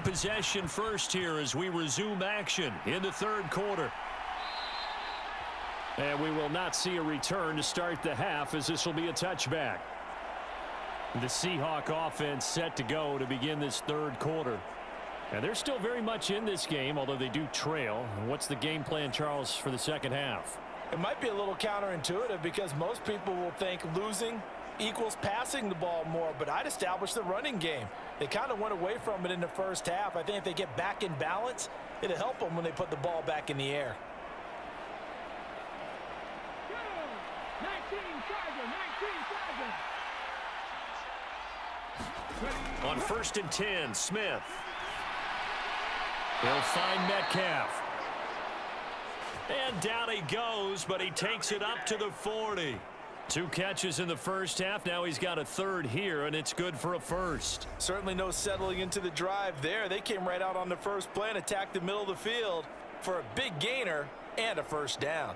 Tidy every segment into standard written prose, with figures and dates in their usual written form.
possession first here as we resume action in the third quarter. And we will not see a return to start the half, as this will be a touchback. The Seahawk offense set to go to begin this third quarter. And they're still very much in this game, although they do trail. What's the game plan, Charles, for the second half? It might be a little counterintuitive because most people will think losing equals passing the ball more, but I'd establish the running game. They kind of went away from it in the first half. I think if they get back in balance, it'll help them when they put the ball back in the air. On 1st and 10, Smith. He'll find Metcalf. And down he goes, but he takes it up to the 40. 2 catches in the first half. Now he's got a third here, and it's good for a first. Certainly no settling into the drive there. They came right out on the first play and attacked the middle of the field for a big gainer and a first down.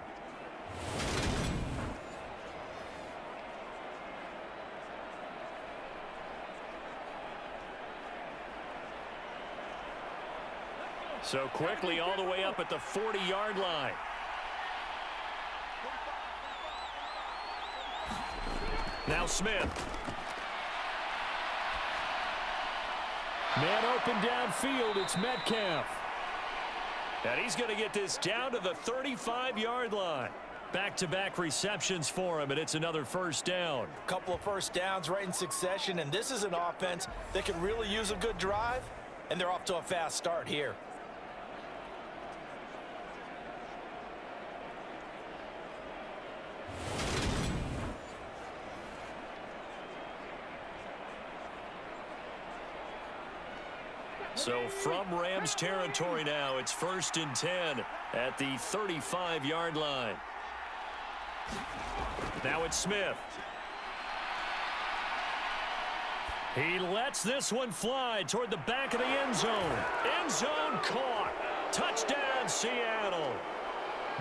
So quickly all the way up at the 40-yard line. Now Smith. Man open downfield. It's Metcalf. And he's going to get this down to the 35-yard line. Back-to-back receptions for him, and it's another first down. A couple of first downs right in succession, and this is an offense that can really use a good drive, and they're off to a fast start here. So from Rams territory now, it's 1st and 10 at the 35-yard line. Now it's Smith. He lets this one fly toward the back of the end zone. End zone caught. Touchdown, Seattle.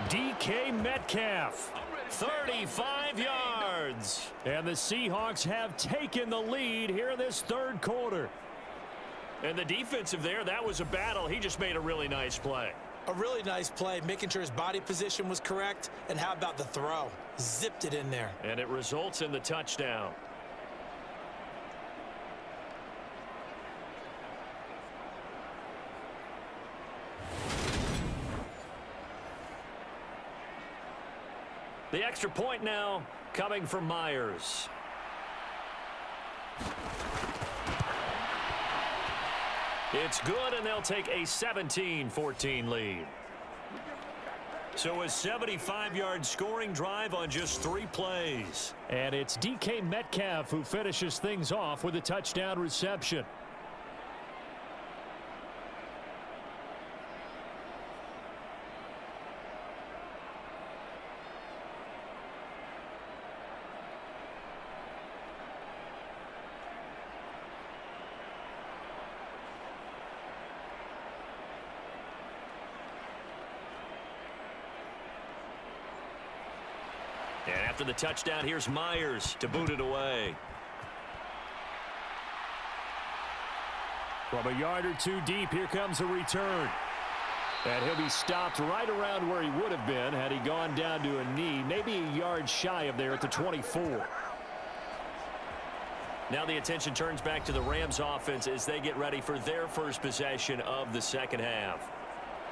DK Metcalf. 35 yards. And the Seahawks have taken the lead here in this third quarter. And the defensive there, that was a battle. He just made a really nice play. A really nice play, making sure his body position was correct. And how about the throw? Zipped it in there. And it results in the touchdown. The extra point now coming from Myers. It's good, and they'll take a 17-14 lead. So a 75-yard scoring drive on just 3 plays. And it's DK Metcalf who finishes things off with a touchdown reception. And after the touchdown, here's Myers to boot it away. From a yard or 2 deep, here comes a return. And he'll be stopped right around where he would have been had he gone down to a knee, maybe a yard shy of there at the 24. Now the attention turns back to the Rams offense as they get ready for their first possession of the second half.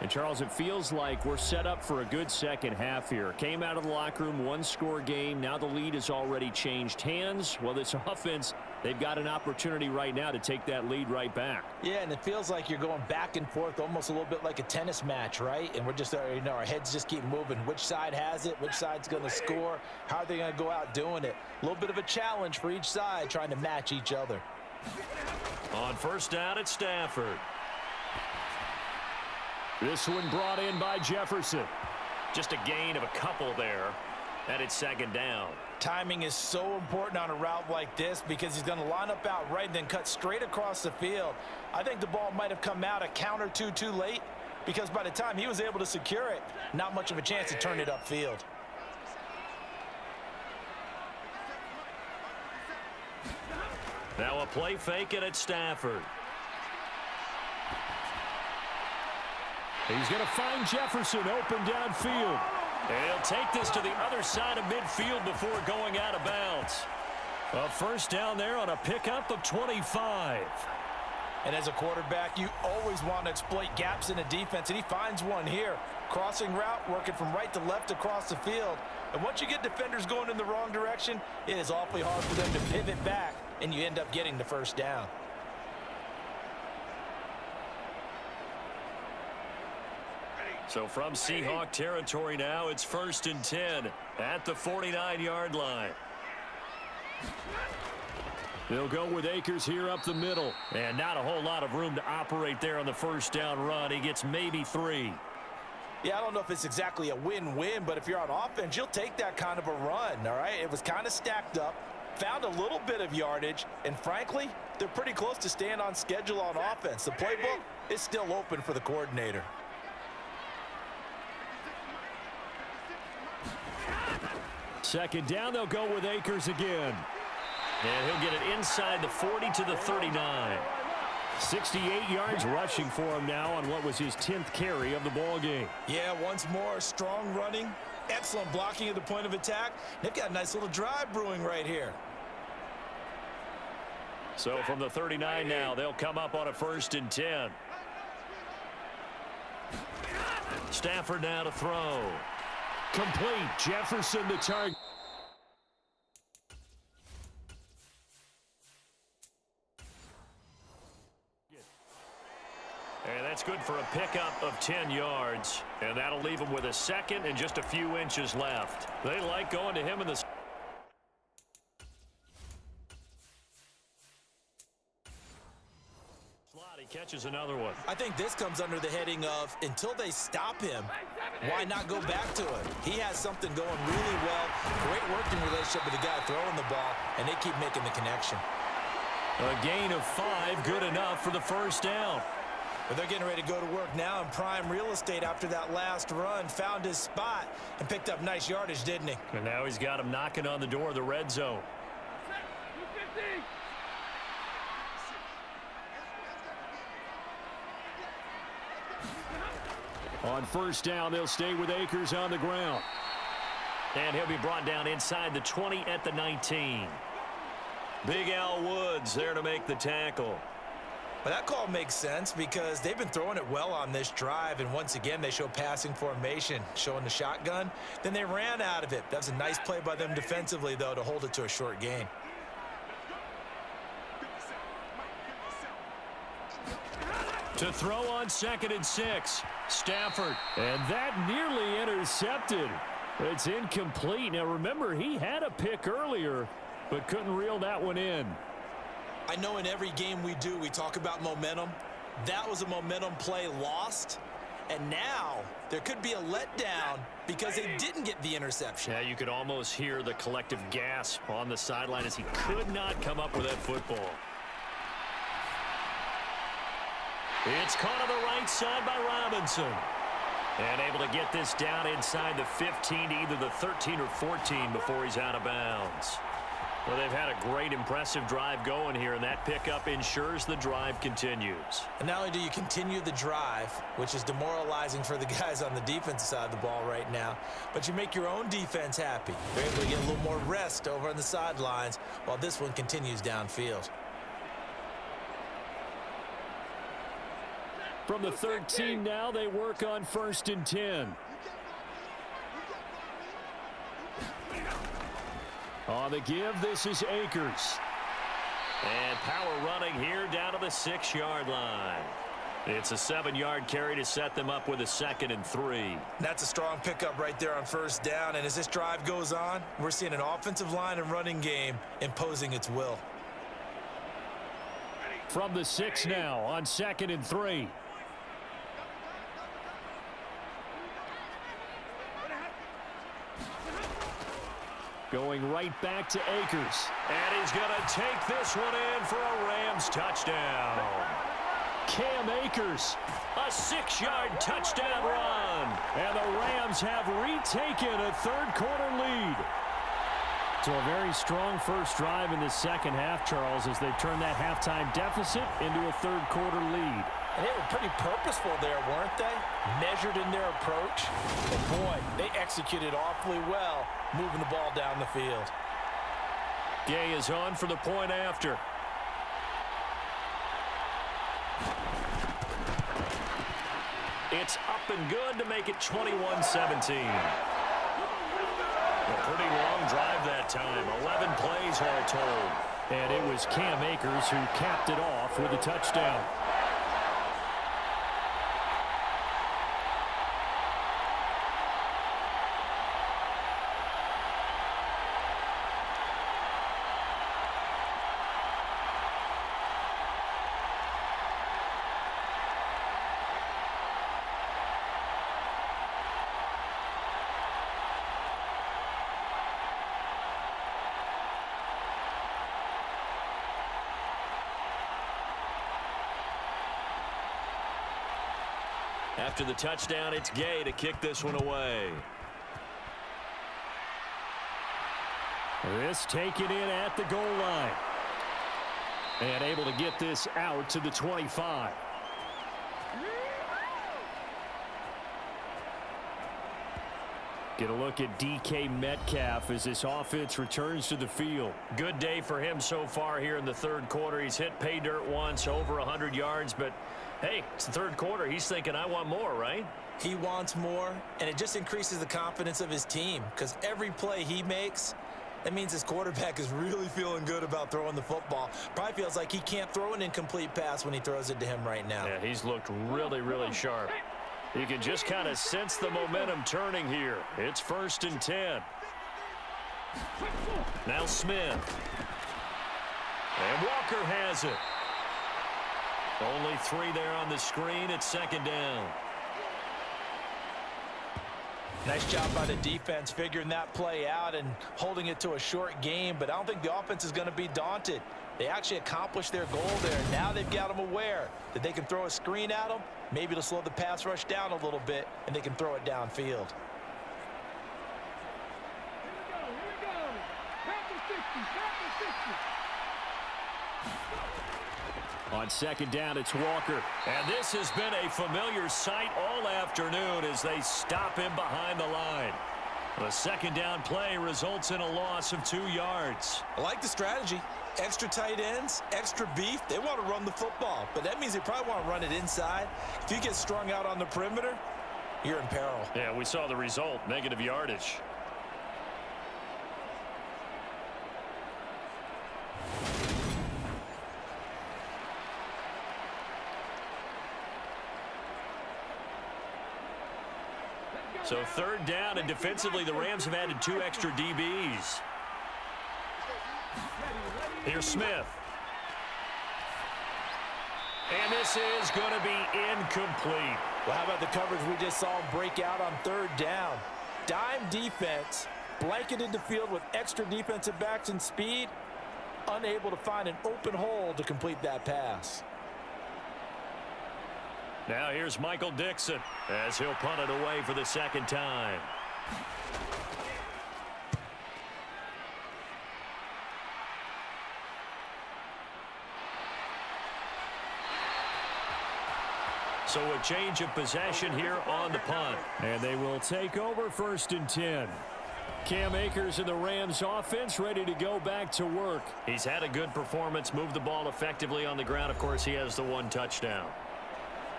And, Charles, it feels like we're set up for a good second half here. Came out of the locker room, 1-score game. Now the lead has already changed hands. Well, this offense, they've got an opportunity right now to take that lead right back. Yeah, and it feels like you're going back and forth, almost a little bit like a tennis match, right? And we're just, our heads just keep moving. Which side has it? Which side's going to score? How are they going to go out doing it? A little bit of a challenge for each side, trying to match each other. On first down at Stafford. This one brought in by Jefferson. Just a gain of a couple there. And it's second down. Timing is so important on a route like this because he's going to line up out right and then cut straight across the field. I think the ball might have come out a count or two too late because by the time he was able to secure it, not much of a chance to turn it upfield. Now a play fake it at Stafford. He's going to find Jefferson open downfield. And he'll take this to the other side of midfield before going out of bounds. A first down there on a pickup of 25. And as a quarterback, you always want to exploit gaps in a defense, and he finds one here. Crossing route, working from right to left across the field. And once you get defenders going in the wrong direction, it is awfully hard for them to pivot back, and you end up getting the first down. So from Seahawk territory now, it's 1st and 10 at the 49-yard line. They'll go with Akers here up the middle. And not a whole lot of room to operate there on the first down run. He gets maybe 3. Yeah, I don't know if it's exactly a win-win, but if you're on offense, you'll take that kind of a run, all right? It was kind of stacked up, found a little bit of yardage, and frankly, they're pretty close to staying on schedule on offense. The playbook is still open for the coordinator. Second down, they'll go with Akers again. And he'll get it inside the 40 to the 39. 68 yards rushing for him now on what was his 10th carry of the ball game. Yeah, once more, strong running, excellent blocking at the point of attack. They've got a nice little drive brewing right here. So from the 39 now, they'll come up on a 1st and 10. Stafford now to throw. Complete. Jefferson the target. And that's good for a pickup of 10 yards. And that'll leave him with a second and just a few inches left. They like going to him in the slot. He catches another one. I think this comes under the heading of until they stop him, why not go back to it? He has something going really well. Great working relationship with the guy throwing the ball, and they keep making the connection. A gain of 5, good enough for the first down. But they're getting ready to go to work now in prime real estate after that last run. Found his spot and picked up nice yardage, didn't he? And now he's got him knocking on the door of the red zone. On first down, they'll stay with Akers on the ground. And he'll be brought down inside the 20 at the 19. Big Al Woods there to make the tackle. But that call makes sense because they've been throwing it well on this drive, and once again they show passing formation, showing the shotgun. Then they ran out of it. That's a nice play by them defensively, though, to hold it to a short gain. To throw on 2nd and 6, Stafford. And that nearly intercepted. It's incomplete. Now remember, he had a pick earlier, but couldn't reel that one in. I know in every game we do, we talk about momentum. That was a momentum play lost. And now there could be a letdown because they didn't get the interception. Yeah, you could almost hear the collective gasp on the sideline as he could not come up with that football. It's caught on the right side by Robinson. And able to get this down inside the 15 to either the 13 or 14 before he's out of bounds. Well, they've had a great, impressive drive going here, and that pickup ensures the drive continues. And not only do you continue the drive, which is demoralizing for the guys on the defensive side of the ball right now, but you make your own defense happy. They're able to get a little more rest over on the sidelines while this one continues downfield. From the 13 now, they work on 1st and 10. On the give, this is Akers. And power running here down to the 6-yard line. It's a 7-yard carry to set them up with a 2nd and 3. That's a strong pickup right there on first down. And as this drive goes on, we're seeing an offensive line and running game imposing its will. From the 6 now on 2nd and 3. Going right back to Akers. And he's going to take this one in for a Rams touchdown. Cam Akers, a 6-yard touchdown run. And the Rams have retaken a third-quarter lead. So a very strong first drive in the second half, Charles, as they turn that halftime deficit into a third-quarter lead. And they were pretty purposeful there, weren't they? Measured in their approach. But boy, they executed awfully well, moving the ball down the field. Gay is on for the point after. It's up and good to make it 21-17. A pretty long drive that time. 11 plays all told. And it was Cam Akers who capped it off with a touchdown. After the touchdown, it's Gay to kick this one away. This taken in at the goal line. And able to get this out to the 25. Get a look at DK Metcalf as this offense returns to the field. Good day for him so far here in the third quarter. He's hit pay dirt once, over 100 yards, but hey, it's the third quarter. He's thinking, I want more, right? He wants more, and it just increases the confidence of his team because every play he makes, that means his quarterback is really feeling good about throwing the football. Probably feels like he can't throw an incomplete pass when he throws it to him right now. Yeah, he's looked really, really sharp. You can just kind of sense the momentum turning here. It's 1st and 10. Now Smith. And Walker has it. Only 3 there on the screen. It's 2nd down. Nice job by the defense figuring that play out and holding it to a short game, but I don't think the offense is going to be daunted. They actually accomplished their goal there. Now they've got them aware that they can throw a screen at them, maybe to slow the pass rush down a little bit, and they can throw it downfield. On 2nd down, it's Walker. And this has been a familiar sight all afternoon as they stop him behind the line. The 2nd down play results in a loss of 2 yards. I like the strategy. Extra tight ends, extra beef. They want to run the football, but that means they probably want to run it inside. If you get strung out on the perimeter, you're in peril. Yeah, we saw the result, negative yardage. So 3rd down, and defensively the Rams have added 2 extra DBs. Here's Smith. And this is going to be incomplete. Well, how about the coverage we just saw him break out on 3rd down? Dime defense, blanketed the field with extra defensive backs and speed, unable to find an open hole to complete that pass. Now here's Michael Dixon as he'll punt it away for the 2nd time. So a change of possession here on the punt. And they will take over 1st and 10. Cam Akers and the Rams offense ready to go back to work. He's had a good performance, moved the ball effectively on the ground. Of course, he has the 1 touchdown.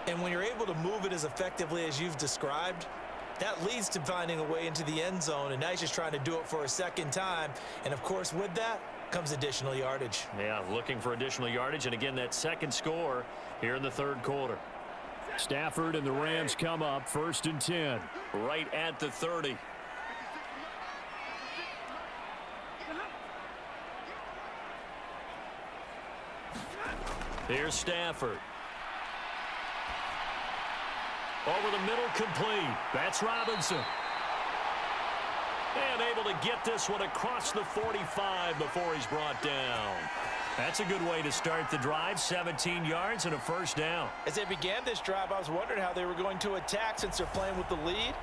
And when you're able to move it as effectively as you've described, that leads to finding a way into the end zone. And now he's just trying to do it for a 2nd time. And, of course, with that comes additional yardage. Yeah, looking for additional yardage. And, again, that 2nd score here in the 3rd quarter. Stafford and the Rams come up 1st and 10. Right at the 30. Here's Stafford. Over the middle, complete. That's Robinson. And able to get this one across the 45 before he's brought down. That's a good way to start the drive. 17 yards and a 1st down. As they began this drive, I was wondering how they were going to attack since they're playing with the lead.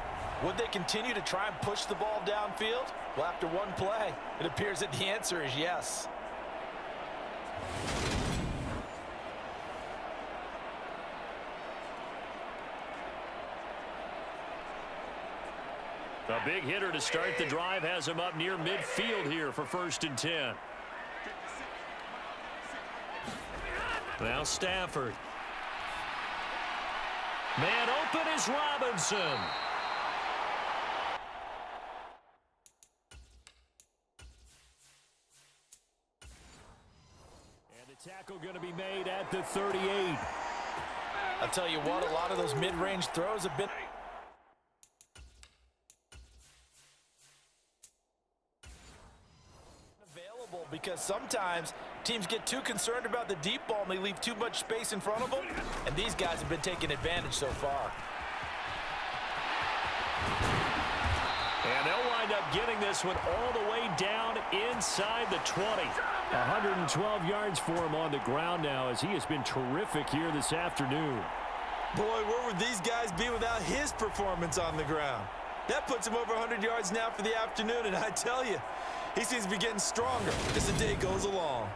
Would they continue to try and push the ball downfield? Well, after one play, it appears that the answer is yes. A big hitter to start the drive has him up near midfield here for 1st and 10. Now Stafford. Man open is Robinson. And the tackle going to be made at the 38. I'll tell you what, a lot of those mid-range throws have been available because sometimes teams get too concerned about the deep ball and they leave too much space in front of them, and these guys have been taking advantage so far. And they'll wind up getting this one all the way down inside the 20. 112 yards for him on the ground now as he has been terrific here this afternoon. Boy, where would these guys be without his performance on the ground? That puts him over 100 yards now for the afternoon, and I tell you, he seems to be getting stronger as the day goes along.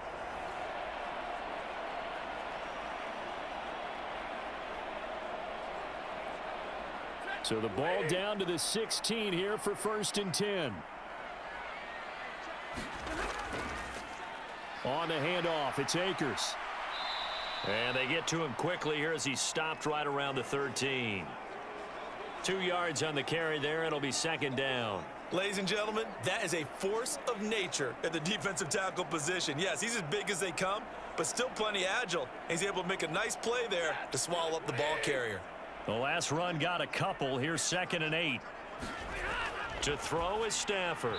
So the ball down to the 16 here for 1st and 10. On the handoff, it's Akers. And they get to him quickly here as he stopped right around the 13. 2 yards on the carry there. It'll be 2nd down. Ladies and gentlemen, that is a force of nature at the defensive tackle position. Yes, he's as big as they come, but still plenty agile. He's able to make a nice play there to swallow up the ball carrier. The last run got a couple. Here's 2nd and 8. To throw is Stafford.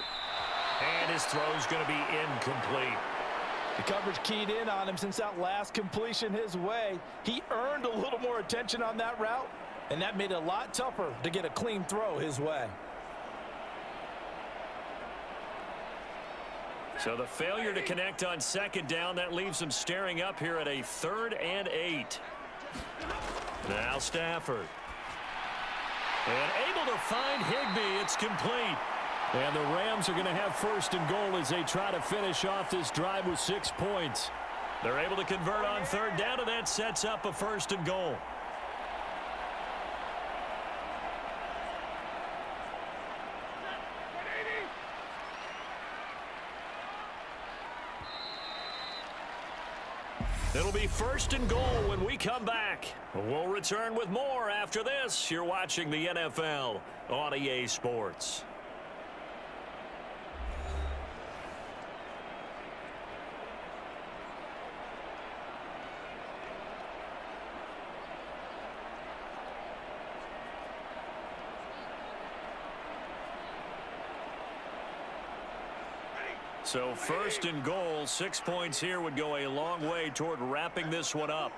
And his throw's going to be incomplete. The coverage keyed in on him since that last completion his way. He earned a little more attention on that route, and that made it a lot tougher to get a clean throw his way. So the failure to connect on 2nd down, that leaves him staring up here at a 3rd and 8. Now Stafford. And able to find Higbee. It's complete. And the Rams are going to have 1st and goal as they try to finish off this drive with 6 points. They're able to convert on 3rd down, and that sets up a 1st and goal. It'll be 1st and goal when we come back. We'll return with more after this. You're watching the NFL on EA Sports. So 1st and goal, 6 points here would go a long way toward wrapping this one up.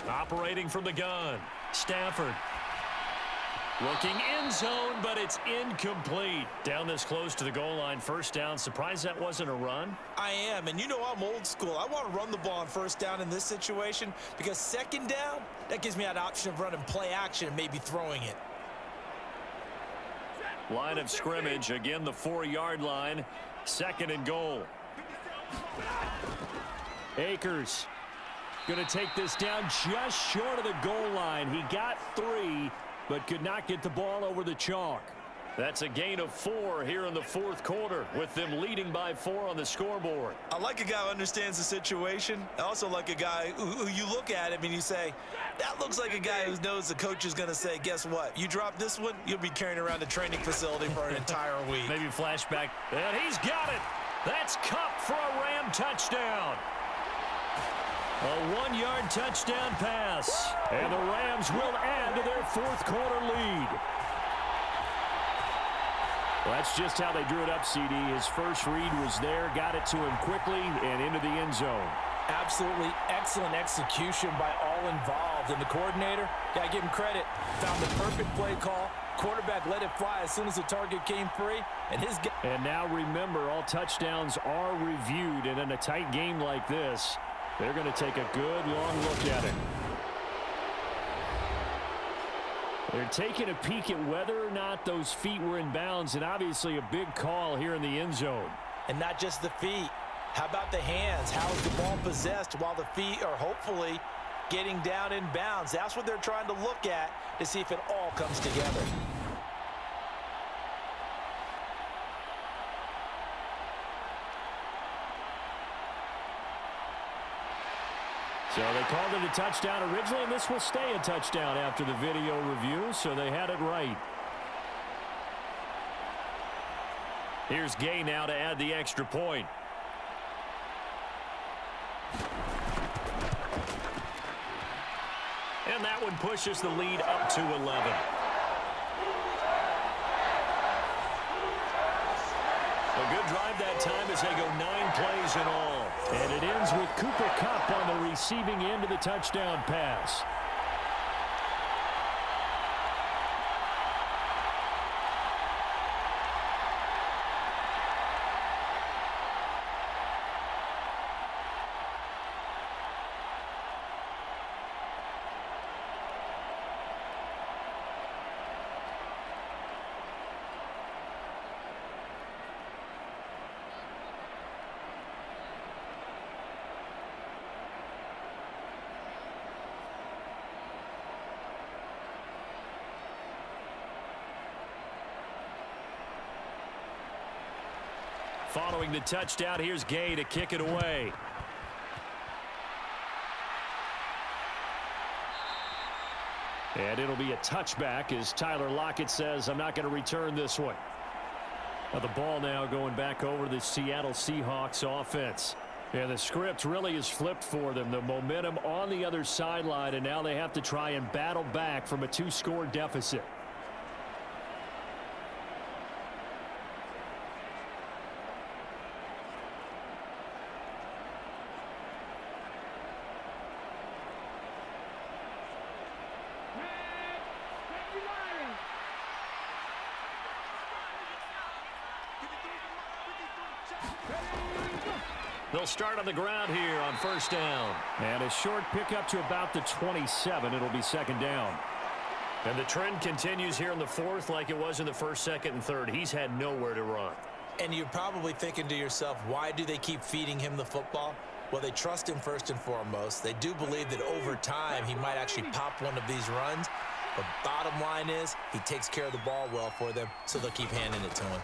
Operating from the gun, Stafford. Looking end zone, but it's incomplete. Down this close to the goal line, 1st down. Surprised that wasn't a run? I am, and you know I'm old school. I want to run the ball on 1st down in this situation because 2nd down, that gives me an option of running play action and maybe throwing it. Line of scrimmage, again the 4-yard line. 2nd and goal. Akers going to take this down just short of the goal line. He got 3, but could not get the ball over the chalk. That's a gain of 4 here in the 4th quarter, with them leading by 4 on the scoreboard. I like a guy who understands the situation. I also like a guy who you look at him and you say, that looks like a guy who knows the coach is going to say, guess what? You drop this one, you'll be carrying around the training facility for an entire week. Maybe flashback. And he's got it. That's Cup for a Ram touchdown. A 1-yard touchdown pass. And the Rams will add to their 4th quarter lead. Well, that's just how they drew it up, CD. His first read was there, got it to him quickly, and into the end zone. Absolutely excellent execution by all involved. And the coordinator, got to give him credit, found the perfect play call. Quarterback let it fly as soon as the target came free. And now remember, all touchdowns are reviewed. And in a tight game like this, they're going to take a good long look at it. They're taking a peek at whether or not those feet were in bounds, and obviously a big call here in the end zone. And not just the feet. How about the hands? How is the ball possessed while the feet are hopefully getting down in bounds? That's what they're trying to look at to see if it all comes together. So they called it a touchdown originally, and this will stay a touchdown after the video review, so they had it right. Here's Gay now to add the extra point. And that one pushes the lead up to 11. A good drive that time as they go 9 plays in all. And it ends with Cooper Kupp on the receiving end of the touchdown pass. Following the touchdown, here's Gay to kick it away. And it'll be a touchback as Tyler Lockett says, I'm not going to return this one. Well, the ball now going back over to the Seattle Seahawks offense. And the script really is flipped for them. The momentum on the other sideline, and now they have to try and battle back from a 2-score deficit. They'll start on the ground here on first down. And a short pickup to about the 27. It'll be second down. And the trend continues here in the fourth like it was in the first, second, and third. He's had nowhere to run. And you're probably thinking to yourself, why do they keep feeding him the football? Well, they trust him first and foremost. They do believe that over time he might actually pop one of these runs. But bottom line is he takes care of the ball well for them, so they'll keep handing it to him.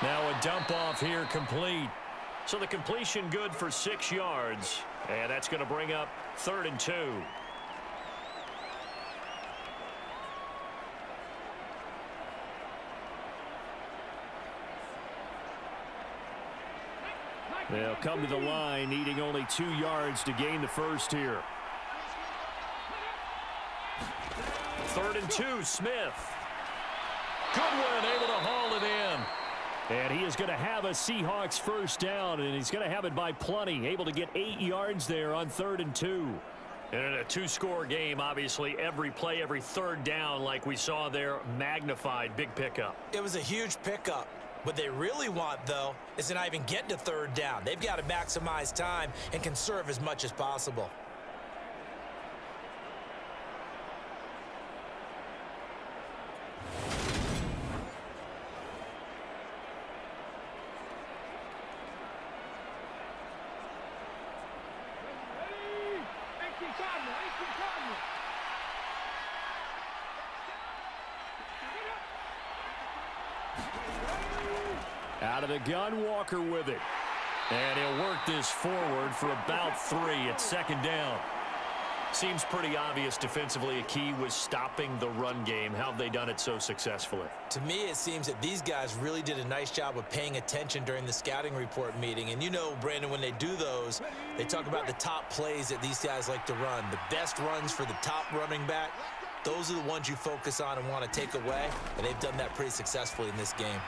Now a dump off here complete. So the completion good for 6 yards. And that's going to bring up 3rd and 2. They'll come to the line, needing only 2 yards to gain the first here. 3rd and 2, Smith. Goodwin able to haul it in. And he is going to have a Seahawks first down, and he's going to have it by plenty. Able to get 8 yards there on 3rd and 2. And in a 2-score game, obviously, every play, every third down, like we saw there, magnified. Big pickup. It was a huge pickup. What they really want, though, is to not even get to 3rd down. They've got to maximize time and conserve as much as possible. Out of the gun, Walker with it. And he'll work this forward for about 3 at 2nd down. Seems pretty obvious defensively a key was stopping the run game. How have they done it so successfully? To me, it seems that these guys really did a nice job of paying attention during the scouting report meeting. And you know, Brandon, when they do those, they talk about the top plays that these guys like to run. The best runs for the top running back, those are the ones you focus on and want to take away. And they've done that pretty successfully in this game.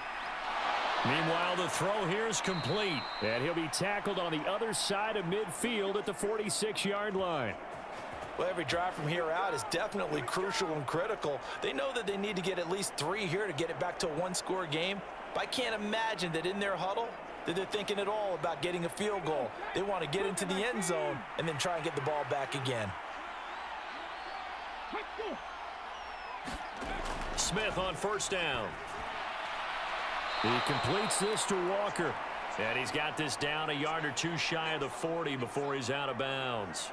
Meanwhile, the throw here is complete. And he'll be tackled on the other side of midfield at the 46-yard line. Well, every drive from here out is definitely crucial and critical. They know that they need to get at least 3 here to get it back to a 1-score game. But I can't imagine that in their huddle that they're thinking at all about getting a field goal. They want to get into the end zone and then try and get the ball back again. Smith on first down. He completes this to Walker. And he's got this down a yard or 2 shy of the 40 before he's out of bounds.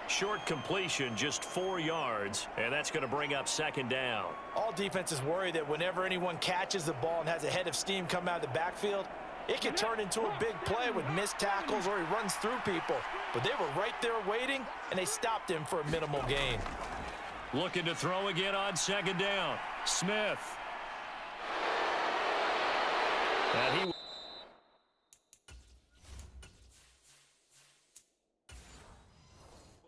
Short completion, just 4 yards, and that's going to bring up 2nd down. All defenses worry that whenever anyone catches the ball and has a head of steam come out of the backfield, It could turn into a big play with missed tackles or he runs through people. But they were right there waiting, and they stopped him for a minimal gain. Looking to throw again on second down. Smith. And he will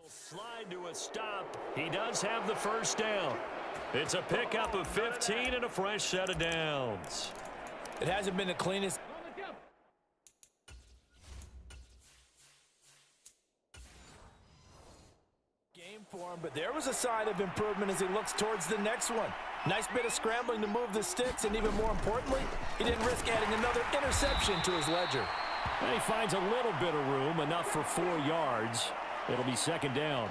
slide to a stop. He does have the first down. It's a pickup of 15 and a fresh set of downs. It hasn't been the cleanest game for him, but there was a sign of improvement as he looks towards the next one. Nice bit of scrambling to move the sticks, and even more importantly, he didn't risk adding another interception to his ledger. And he finds a little bit of room, enough for 4 yards. It'll be second down.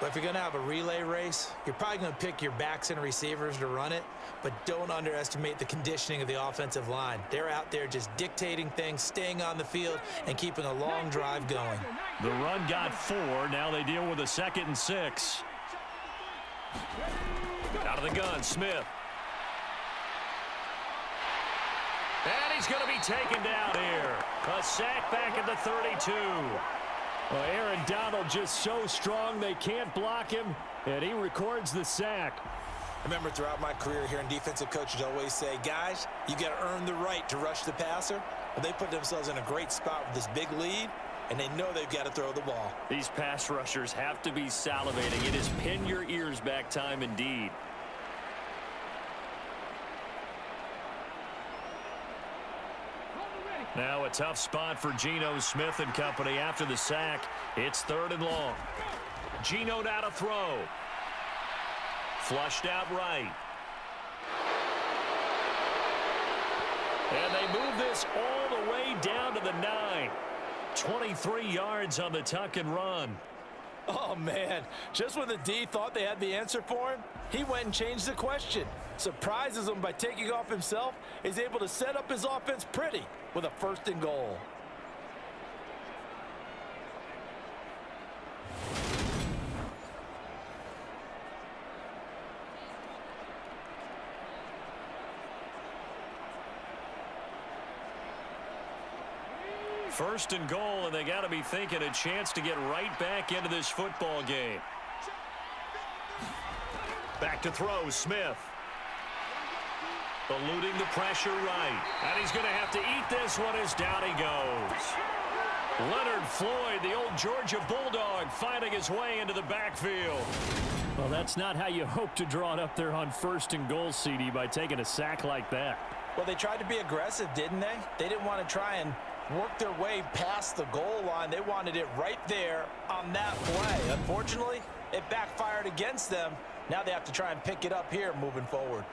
But if you're going to have a relay race, you're probably going to pick your backs and receivers to run it, but don't underestimate the conditioning of the offensive line. They're out there just dictating things, staying on the field, and keeping a long drive going. The run got 4. Now they deal with a 2nd and 6. Out of the gun, Smith. And he's going to be taken down here. A sack back at the 32. Well, Aaron Donald just so strong they can't block him, and he records the sack. I remember throughout my career hearing defensive coaches always say, guys, you got to earn the right to rush the passer. Well, they put themselves in a great spot with this big lead, and they know they've got to throw the ball. These pass rushers have to be salivating. It is pin your ears back time indeed. Now a tough spot for Geno Smith and company after the sack. It's 3rd and long. Geno now to throw. Flushed out right. And they move this all the way down to the 9. 23 yards on the tuck and run. Oh, man. Just when the D thought they had the answer for him, he went and changed the question. Surprises him by taking off himself. He's able to set up his offense pretty with a 1st and goal. First and goal, and they got to be thinking a chance to get right back into this football game. Back to throw, Smith. Eluding the pressure right. And he's going to have to eat this one as down he goes. Leonard Floyd, the old Georgia Bulldog, finding his way into the backfield. Well, that's not how you hope to draw it up there on 1st and goal, CD, by taking a sack like that. Well, they tried to be aggressive, didn't they? They didn't want to try and work their way past the goal line. They wanted it right there on that play. Unfortunately, it backfired against them. Now they have to try and pick it up here moving forward.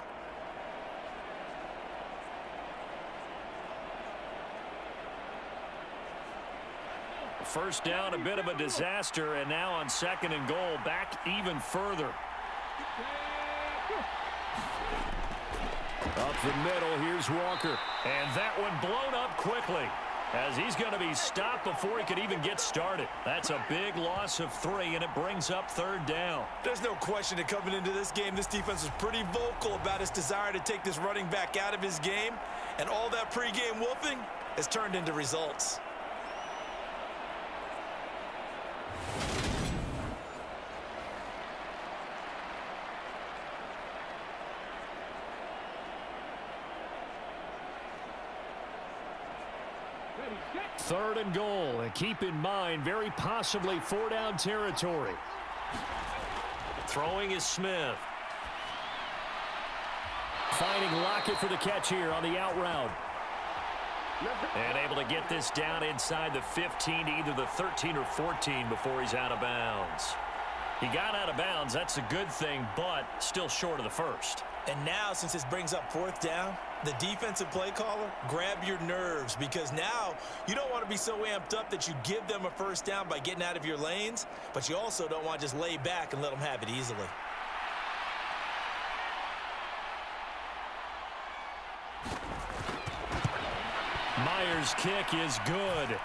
First down, a bit of a disaster, and now on 2nd and goal, back even further. Up the middle, here's Walker. And that one blown up quickly as he's going to be stopped before he could even get started. That's a big loss of 3, and it brings up 3rd down. There's no question that coming into this game, this defense was pretty vocal about its desire to take this running back out of his game, and all that pregame wolfing has turned into results. Third and goal, and keep in mind, very possibly 4-down territory. Throwing is Smith. Finding Lockett for the catch here on the out route. And able to get this down inside the 15 to either the 13 or 14 before he's out of bounds. He got out of bounds, that's a good thing, but still short of the 1st. And now, since this brings up 4th down, the defensive play caller, grab your nerves, because now you don't want to be so amped up that you give them a 1st down by getting out of your lanes, but you also don't want to just lay back and let them have it easily. Myers' kick is good,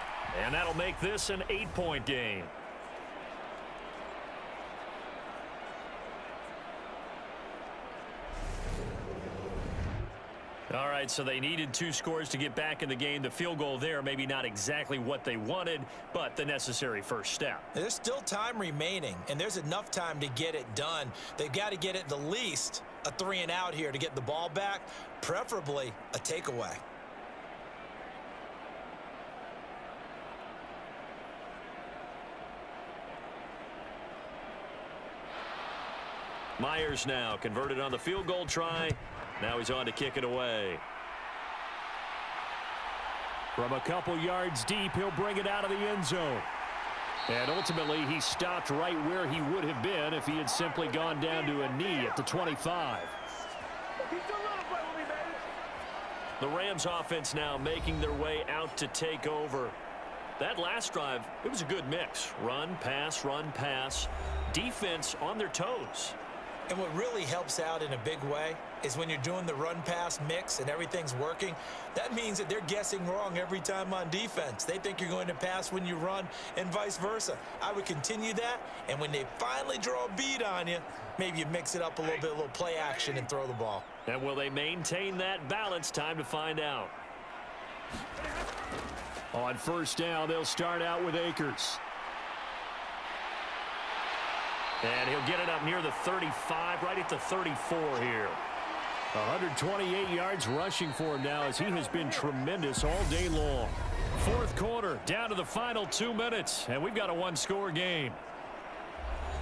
and that'll make this an 8-point game. All right. right, so they needed 2 scores to get back in the game. The field goal there, maybe not exactly what they wanted, but the necessary first step. There's still time remaining, and there's enough time to get it done. They've got to get it the least a 3-and-out here to get the ball back, preferably a takeaway. Myers now converted on the field goal try. Now he's on to kick it away. From a couple yards deep, he'll bring it out of the end zone. And ultimately, he stopped right where he would have been if he had simply gone down to a knee at the 25. The Rams offense now making their way out to take over. That last drive, it was a good mix. Run, pass, defense on their toes. And what really helps out in a big way is when you're doing the run-pass mix and everything's working, that means that they're guessing wrong every time on defense. They think you're going to pass when you run and vice versa. I would continue that, and when they finally draw a bead on you, maybe you mix it up a little bit, a little play action and throw the ball. And will they maintain that balance? Time to find out. On first down, they'll start out with Akers. And he'll get it up near the 35, right at the 34 here. 128 yards rushing for him now as he has been tremendous all day long. Fourth quarter, down to the final 2 minutes, and we've got a 1-score game.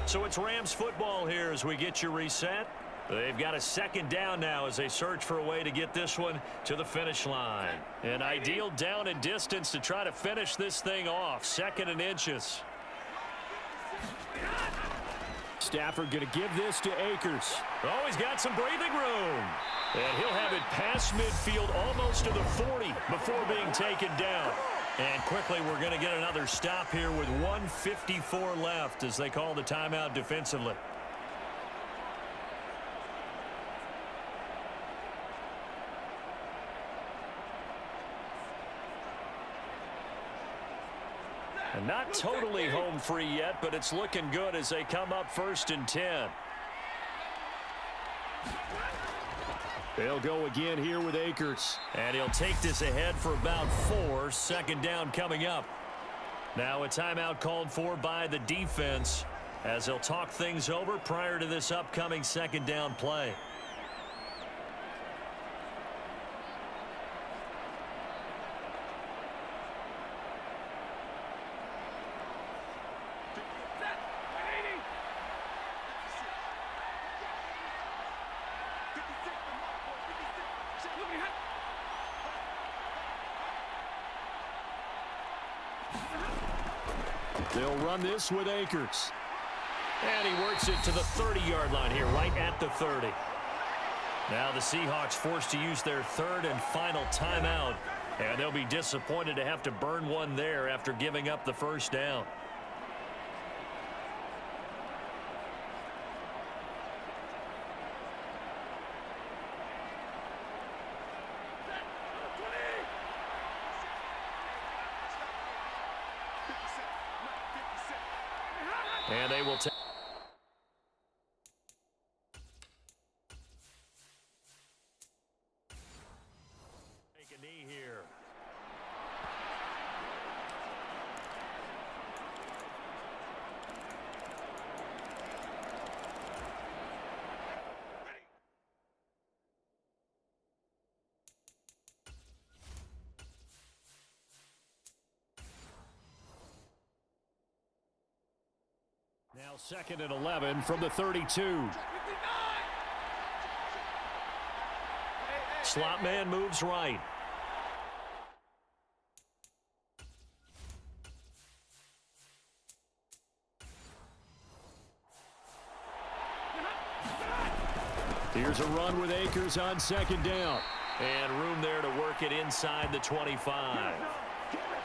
So it's Rams football here as we get you reset. They've got a second down now as they search for a way to get this one to the finish line. An ideal down and distance to try to finish this thing off. 2nd and inches. Stafford going to give this to Akers. Oh, he's got some breathing room. And he'll have it past midfield almost to the 40 before being taken down. And quickly we're going to get another stop here with 1:54 left as they call the timeout defensively. And not totally home free yet, but it's looking good as they come up 1st and 10. They'll go again here with Akers. And he'll take this ahead for about 4. 2nd down coming up. Now a timeout called for by the defense as they'll talk things over prior to this upcoming 2nd down play. They'll run this with Akers. And he works it to the 30-yard line here, right at the 30. Now the Seahawks forced to use their 3rd and final timeout. And they'll be disappointed to have to burn one there after giving up the first down. And they will take a knee here. Now 2nd and 11 from the 32. Slot man moves right. Here's a run with Akers on 2nd down. And room there to work it inside the 25.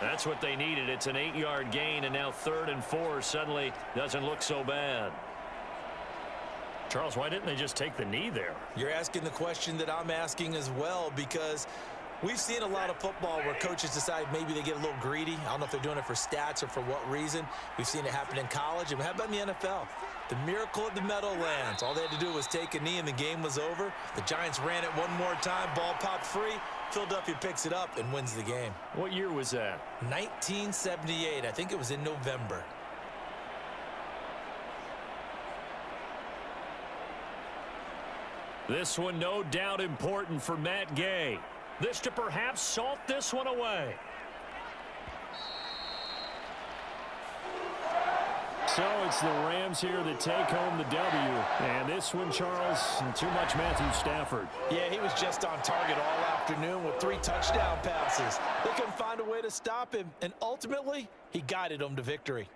That's what they needed. It's an 8-yard gain, and now 3rd and 4 suddenly doesn't look so bad. Charles, why didn't they just take the knee there? You're asking the question that I'm asking as well, because We've seen a lot of football where coaches decide maybe they get a little greedy. I don't know if they're doing it for stats or for what reason. We've seen it happen in college. And how about in the NFL? The miracle of the Meadowlands. All they had to do was take a knee and the game was over. The Giants ran it one more time. Ball popped free. Philadelphia picks it up and wins the game. What year was that? 1978. I think it was in November. This one no doubt important for Matt Gay. This to perhaps salt this one away. So it's the Rams here that take home the W. And this one, Charles, too much Matthew Stafford. Yeah, he was just on target all afternoon with 3 touchdown passes. They couldn't find a way to stop him, and ultimately, he guided them to victory.